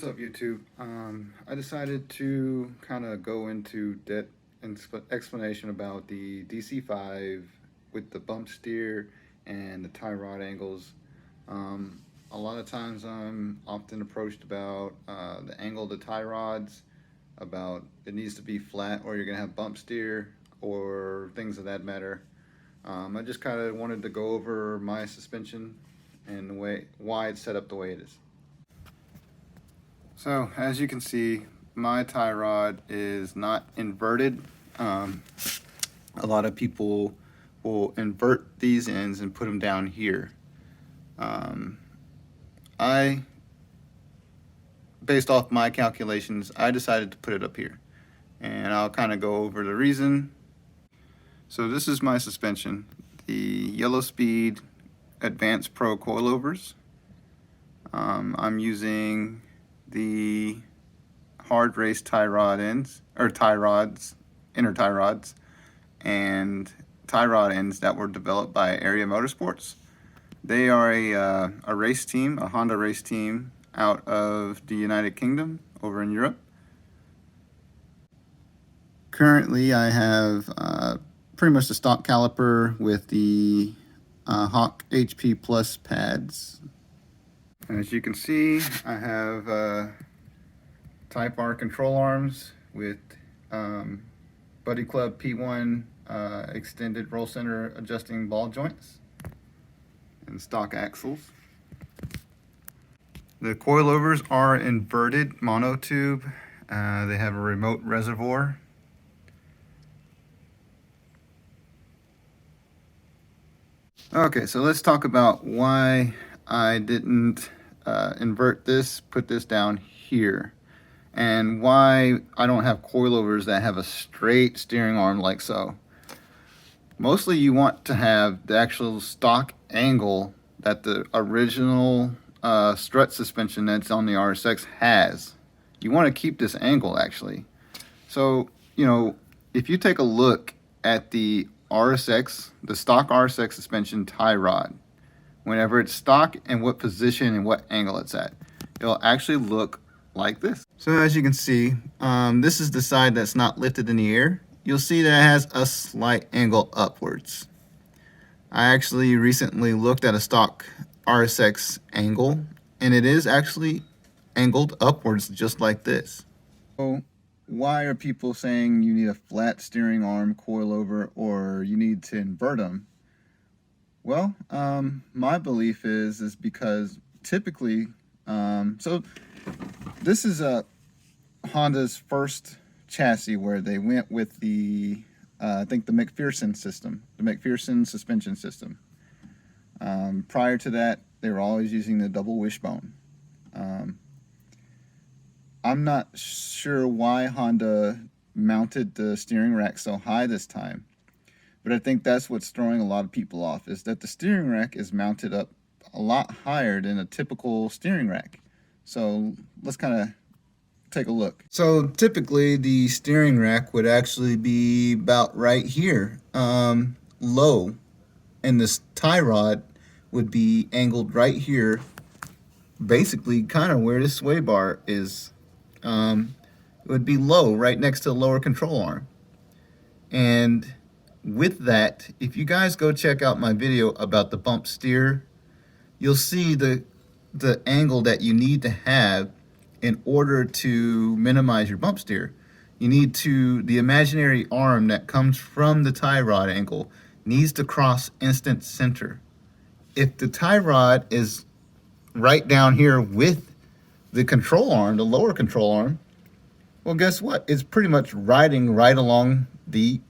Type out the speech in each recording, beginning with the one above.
up, YouTube? I decided to kind of go into depth and explanation about the DC5 with the bump steer and the tie rod angles. Um, a lot of times I'm often approached about the angle of the tie rods, about it needs to be flat or you're going to have bump steer or things of that matter. I just kind of wanted to go over my suspension and the way why it's set up the way it is. So as you can see, my tie rod is not inverted. A lot of people will invert these ends and put them down here. Based off my calculations, I decided to put it up here. And I'll kind of go over the reason. So this is my suspension, the Yellow Speed Advanced Pro coilovers. I'm using the hard race tie rod ends, or tie rods, inner tie rods, and tie rod ends that were developed by Area Motorsports. They are a race team, a Honda race team out of the United Kingdom over in Europe. Currently I have pretty much the stock caliper with the Hawk HP Plus pads. As you can see, I have Type R control arms with Buddy Club P1 extended roll center adjusting ball joints and stock axles. The coilovers are inverted monotube. They have a remote reservoir. Okay, so let's talk about why I didn't invert this, put this down here, and why I don't have coilovers that have a straight steering arm like so. Mostly you want to have the actual stock angle that the original strut suspension that's on the RSX has. You want to keep this angle actually. So, you know, if you take a look at the RSX, the stock RSX suspension tie rod, whenever it's stock and what position and what angle it's at, it'll actually look like this. So as you can see, this is the side that's not lifted in the air. You'll see that it has a slight angle upwards. I actually recently looked at a stock RSX angle, and it is actually angled upwards just like this. So why are people saying you need a flat steering arm coilover or you need to invert them? Well, my belief is because typically, so this is Honda's first chassis where they went with the, I think the McPherson system, the McPherson suspension system. Prior to that, they were always using the double wishbone. I'm not sure why Honda mounted the steering rack so high this time. But I think that's what's throwing a lot of people off, is that the steering rack is mounted up a lot higher than a typical steering rack. So let's kind of take a look. So typically the steering rack would actually be about right here, low, and this tie rod would be angled right here, basically kind of where this sway bar is. It would be low, right next to the lower control arm. And with that, if you guys go check out my video about the bump steer, you'll see the angle that you need to have in order to minimize your bump steer. You need to, the imaginary arm that comes from the tie rod angle needs to cross instant center. If the tie rod is right down here with the control arm, the lower control arm, well, guess what? It's pretty much riding right along the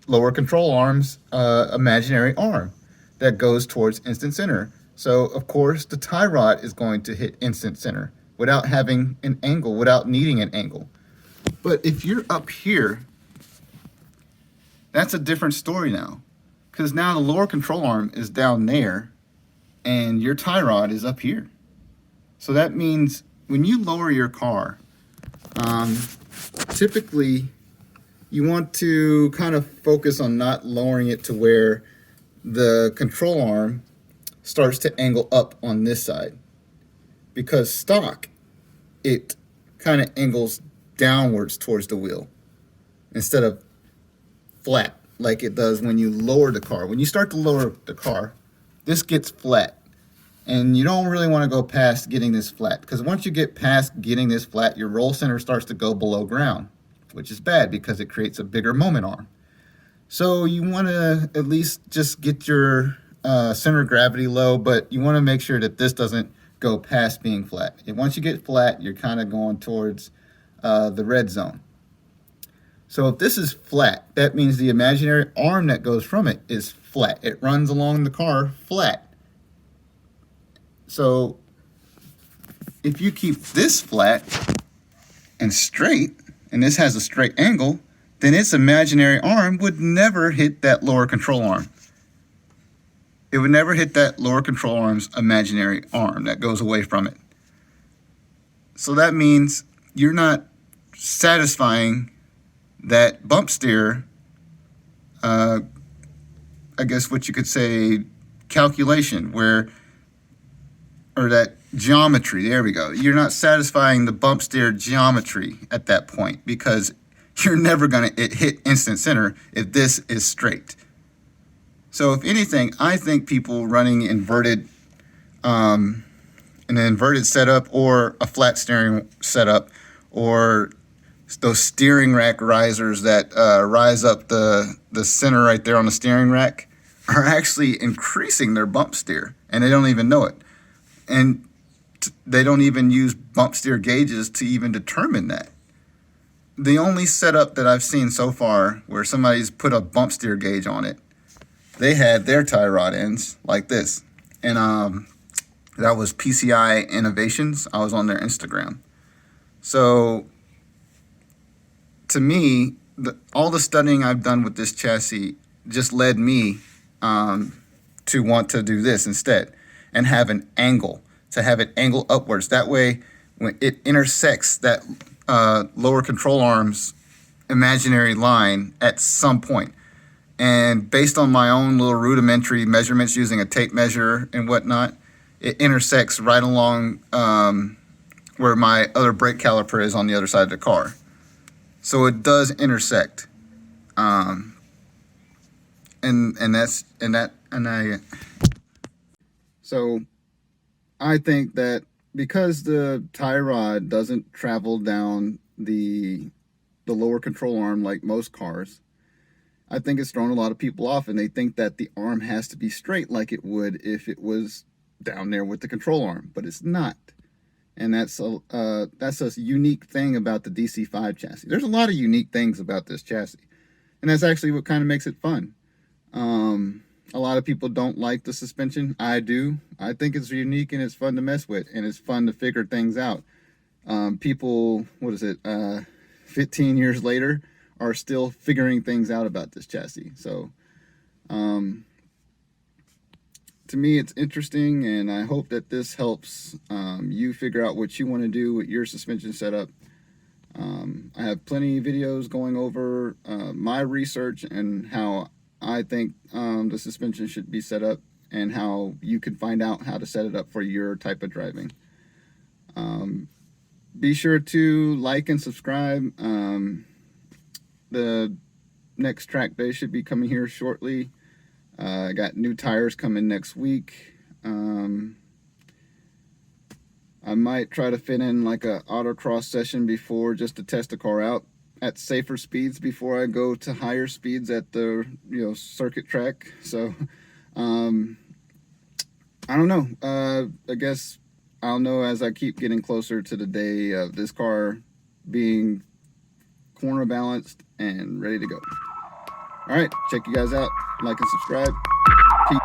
lower control arm's imaginary arm that goes towards instant center. So of course the tie rod is going to hit instant center without having an angle, without needing an angle. But if you're up here, that's a different story now, because now the lower control arm is down there and your tie rod is up here. So that means when you lower your car, typically you want to kind of focus on not lowering it to where the control arm starts to angle up on this side, because stock it kind of angles downwards towards the wheel instead of flat like it does when you lower the car. When you start to lower the car, this gets flat. And you don't really want to go past getting this flat, because once you get past getting this flat, your roll center starts to go below ground, which is bad because it creates a bigger moment arm. So you want to at least just get your center of gravity low, but you want to make sure that this doesn't go past being flat. And once you get flat, you're kind of going towards the red zone. So if this is flat, that means the imaginary arm that goes from it is flat. It runs along the car flat. So if you keep this flat and straight, and this has a straight angle, then its imaginary arm would never hit that lower control arm. It would never hit that lower control arm's imaginary arm that goes away from it. So that means you're not satisfying that bump steer, I guess what you could say, calculation, or that geometry, there we go. You're not satisfying the bump steer geometry at that point, because you're never going to hit instant center if this is straight. So if anything, I think people running inverted, an inverted setup or a flat steering setup, or those steering rack risers that rise up the center right there on the steering rack, are actually increasing their bump steer, and they don't even know it. And they don't even use bump steer gauges to even determine that. The only setup that I've seen so far where somebody's put a bump steer gauge on it, they had their tie rod ends like this. And that was PCI Innovations. I was on their Instagram. So to me, all the studying I've done with this chassis just led me to want to do this instead, and have an angle, to have it angle upwards. That way, when it intersects that lower control arm's imaginary line at some point. And based on my own little rudimentary measurements using a tape measure and whatnot, it intersects right along where my other brake caliper is on the other side of the car. So it does intersect. So I think that because the tie rod doesn't travel down the lower control arm like most cars, I think it's thrown a lot of people off, and they think that the arm has to be straight like it would if it was down there with the control arm, but it's not. And that's a unique thing about the DC5 chassis. There's a lot of unique things about this chassis, and that's actually what kind of makes it fun. A lot of people don't like the suspension. I do. I think it's unique and it's fun to mess with, and it's fun to figure things out. People, 15 years later, are still figuring things out about this chassis. So to me, it's interesting, and I hope that this helps you figure out what you want to do with your suspension setup. I have plenty of videos going over my research and how I think the suspension should be set up, and how you can find out how to set it up for your type of driving. Be sure to like and subscribe. The next track day should be coming here shortly. I got new tires coming next week. I might try to fit in like a autocross session before, just to test the car out at safer speeds before I go to higher speeds at the circuit track. So I don't know. I guess I'll know as I keep getting closer to the day of this car being corner balanced and ready to go. All right, check you guys out. Like and subscribe. Peace.